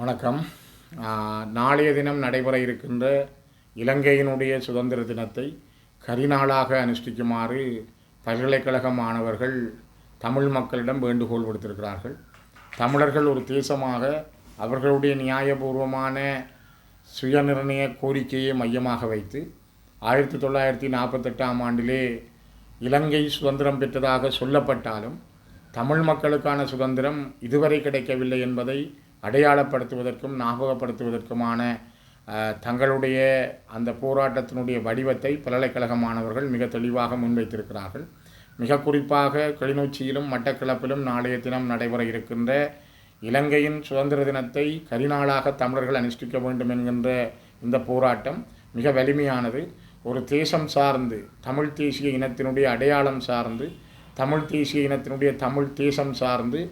வணக்கம். நாளைய தினம் நடைபெற இருக்கின்ற இலங்கையினுடைய சுதந்திர தினத்தை கரிநாளாக அனுஷ்டிக்குமாறு பல்கலைக்கழக மாணவர்கள் தமிழ் மக்களிடம் வேண்டுகோள் விடுத்திருக்கிறார்கள். தமிழர்கள் ஒரு தேசமாக அவர்களுடைய நியாயபூர்வமான சுயநிர்ணய கோரிக்கையை மையமாக வைத்து 1948 ஆண்டிலே இலங்கை சுதந்திரம் பெற்றதாக சொல்லப்பட்டாலும் தமிழ் மக்களுக்கான சுதந்திரம் இதுவரை கிடைக்கவில்லை என்பதை அடையாளப்படுத்துவதற்கும் ஞாபகப்படுத்துவதற்குமான தங்களுடைய அந்த போராட்டத்தினுடைய வடிவத்தை பல்கலைக்கழக மாணவர்கள் மிக தெளிவாக முன்வைத்திருக்கிறார்கள். மிக குறிப்பாக கிளிநொச்சியிலும் மட்டக்களப்பிலும் நாளைய தினம் நடைபெற இருக்கின்ற இலங்கையின் சுதந்திர தினத்தை கரிநாளாக தமிழர்கள் அனுஷ்டிக்க வேண்டும் என்கின்ற இந்த போராட்டம் மிக வலிமையானது. ஒரு தேசம் சார்ந்து தமிழ் தேசிய இனத்தினுடைய அடையாளம் சார்ந்து தமிழ் தேசிய இனத்தினுடைய தமிழ் தேசம் சார்ந்து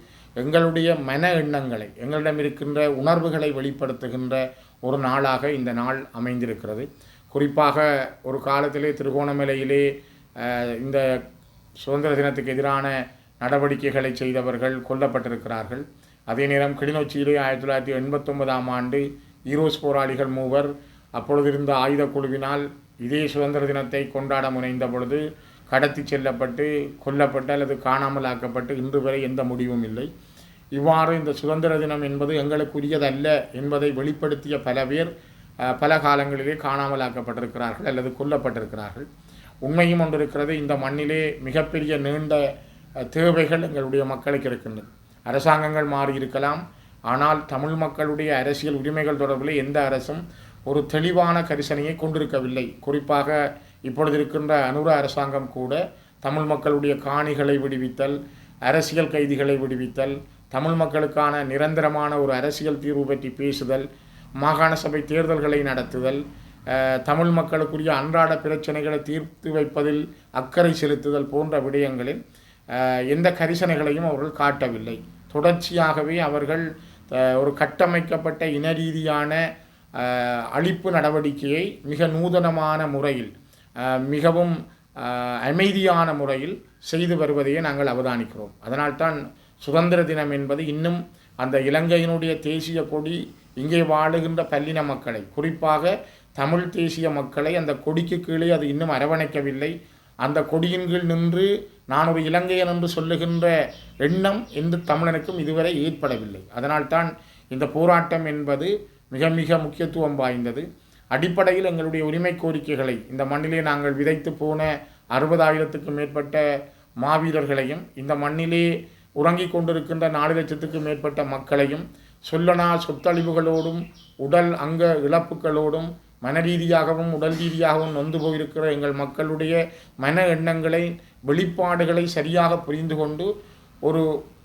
எங்களுடைய மன எண்ணங்களை எங்களிடம் இருக்கின்ற உணர்வுகளை வெளிப்படுத்துகின்ற ஒரு நாளாக இந்த நாள் அமைந்திருக்கிறது. குறிப்பாக ஒரு காலத்திலே திருகோணமலையிலே இந்த சுதந்திர தினத்துக்கு எதிரான நடவடிக்கைகளை செய்தவர்கள் கொல்லப்பட்டிருக்கிறார்கள். அதே நேரம் கிளிநொச்சியிலே 1989 ஆண்டு ஈரோஸ் போராளிகள் 3 அப்பொழுது இருந்த ஆயுத குழுவினால் இதே சுதந்திர தினத்தை கொண்டாட முனைந்த பொழுது கடத்தி செல்லப்பட்டு கொல்லப்பட்டு அல்லது காணாமல் ஆக்கப்பட்டு இன்று வரை எந்த முடிவும் இல்லை. இவ்வாறு இந்த சுதந்திர தினம் என்பது எங்களுக்குரியதல்ல என்பதை வெளிப்படுத்திய பல பேர் பல காலங்களிலே காணாமல் ஆக்கப்பட்டிருக்கிறார்கள் அல்லது கொல்லப்பட்டிருக்கிறார்கள். உண்மையும் ஒன்று இருக்கிறது. இந்த மண்ணிலே மிகப்பெரிய நீண்ட தேவைகள் எங்களுடைய மக்களுக்கு இருக்கின்றது. அரசாங்கங்கள் மாறி இருக்கலாம், ஆனால் தமிழ் மக்களுடைய அரசியல் உரிமைகள் தொடர்பில் எந்த அரசும் ஒரு தெளிவான கரிசனையை கொண்டிருக்கவில்லை. குறிப்பாக இப்பொழுது இருக்கின்ற அனுர அரசாங்கம் கூட தமிழ் மக்களுடைய காணிகளை விடுவித்தல், அரசியல் கைதிகளை விடுவித்தல், தமிழ் மக்களுக்கான நிரந்தரமான ஒரு அரசியல் தீர்வு பற்றி பேசுதல், மாகாண சபை தேர்தல்களை நடத்துதல், தமிழ் மக்களுக்குரிய அன்றாட பிரச்சனைகளை தீர்த்து வைப்பதில் அக்கறை செலுத்துதல் போன்ற விடயங்களில் எந்த கரிசனைகளையும் அவர்கள் காட்டவில்லை. தொடர்ச்சியாகவே அவர்கள் ஒரு கட்டமைக்கப்பட்ட இனரீதியான அழிப்பு நடவடிக்கையை மிக நூதனமான முறையில் மிகவும் அமைதியான முறையில் செய்து வருவதையே நாங்கள் அவதானிக்கிறோம். அதனால்தான் சுதந்திர தினம் என்பது இன்னும் அந்த இலங்கையினுடைய தேசிய கொடி இங்கே வாழுகின்ற பல்லின மக்களை, குறிப்பாக தமிழ் தேசிய மக்களை அந்த கொடிக்கு கீழே அது இன்னும் அரவணைக்கவில்லை. அந்த கொடியின் கீழ் நின்று நான் ஒரு இலங்கையன் என்று சொல்லுகின்ற எண்ணம் எந்த தமிழனுக்கும் இதுவரை ஏற்படவில்லை. அதனால்தான் இந்த போராட்டம் என்பது மிக மிக முக்கியத்துவம் வாய்ந்தது. அடிப்படையில் எங்களுடைய உரிமை கோரிக்கைகளை இந்த மண்ணிலே நாங்கள் விதைத்து போன 60,000க்கும் மேற்பட்ட மாவீரர்களையும் இந்த மண்ணிலே உறங்கிக் கொண்டிருக்கின்ற 4 லட்சத்துக்கும் மேற்பட்ட மக்களையும் சொல்லனா சொத்தழிவுகளோடும் உடல் அங்க இழப்புகளோடும் மனரீதியாகவும் உடல் ரீதியாகவும் நொந்து போயிருக்கிற எங்கள் மக்களுடைய மன எண்ணங்களை வெளிப்பாடுகளை சரியாக புரிந்து கொண்டு ஒரு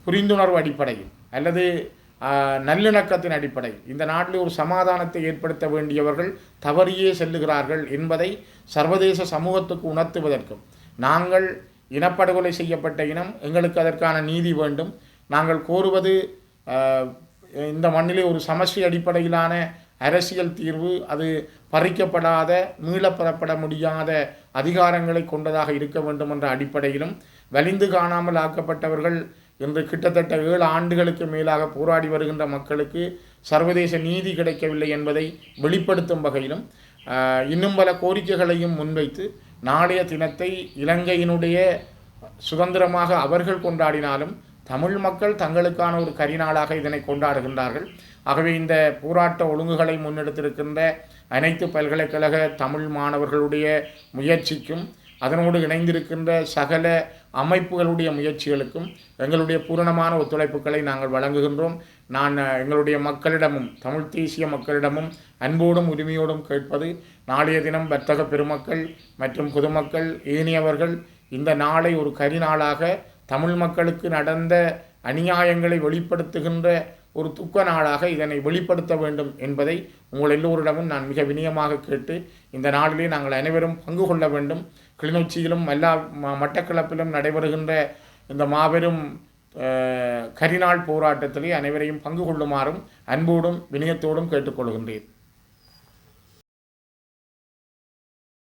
புரிந்துணர்வு அடிப்படையில் அல்லது நல்லிணக்கத்தின் அடிப்படையில் இந்த நாட்டில் ஒரு சமாதானத்தை ஏற்படுத்த வேண்டியவர்கள் தவறியே செல்லுகிறார்கள் என்பதை சர்வதேச சமூகத்துக்கு உணர்த்துவதற்கும், நாங்கள் இனப்படுகொலை செய்யப்பட்ட இனம், எங்களுக்கு அதற்கான நீதி வேண்டும், நாங்கள் கோருவது இந்த மண்ணிலே ஒரு சமஷ்டி அடிப்படையிலான அரசியல் தீர்வு, அது பறிக்கப்படாத மீளப்பெறப்பட முடியாத அதிகாரங்களை கொண்டதாக இருக்க வேண்டும் என்ற அடிப்படையிலும் வலிந்து காணாமல் ஆக்கப்பட்டவர்கள் இன்று கிட்டத்தட்ட 7 ஆண்டுகளுக்கு மேலாக போராடி வருகின்ற மக்களுக்கு சர்வதேச நீதி கிடைக்கவில்லை என்பதை வெளிப்படுத்தும் வகையிலும் இன்னும் பல கோரிக்கைகளையும் முன்வைத்து நாளைய தினத்தை இலங்கையினுடைய சுதந்திரமாக அவர்கள் கொண்டாடினாலும் தமிழ் மக்கள் தங்களுக்கான ஒரு கரிநாளாக இதனை கொண்டாடுகின்றார்கள். ஆகவே இந்த போராட்ட ஒழுங்குகளை முன்னெடுத்திருக்கின்ற அனைத்து பல்கலைக்கழக தமிழ் மாணவர்களுடைய முயற்சிக்கும் அதனோடு இணைந்திருக்கின்ற சகல அமைப்புகளுடைய முயற்சிகளுக்கும் எங்களுடைய பூரணமான ஒத்துழைப்புகளை நாங்கள் வழங்குகின்றோம். நான் எங்களுடைய மக்களிடமும் தமிழ் தேசிய மக்களிடமும் அன்போடும் உரிமையோடும் கேட்பது, நாளைய தினம் வர்த்தக பெருமக்கள் மற்றும் பொதுமக்கள் ஏனையவர்கள் இந்த நாளை ஒரு கரிநாளாக தமிழ் மக்களுக்கு நடந்த அநியாயங்களை வெளிப்படுத்துகின்ற ஒரு துக்க நாளாக இதனை வெளிப்படுத்த வேண்டும் என்பதை உங்கள் எல்லோரிடமும் நான் மிக வினயமாக கேட்டு இந்த நாளிலே நாங்கள் அனைவரும் பங்கு கொள்ள வேண்டும். கிளிநொச்சியிலும் மட்டக்களப்பிலும் நடைபெறுகின்ற இந்த மாபெரும் கரிநாள் போராட்டத்திலே அனைவரையும் பங்கு கொள்ளுமாறும் அன்போடும் வினயத்தோடும் கேட்டுக்கொள்கின்றேன்.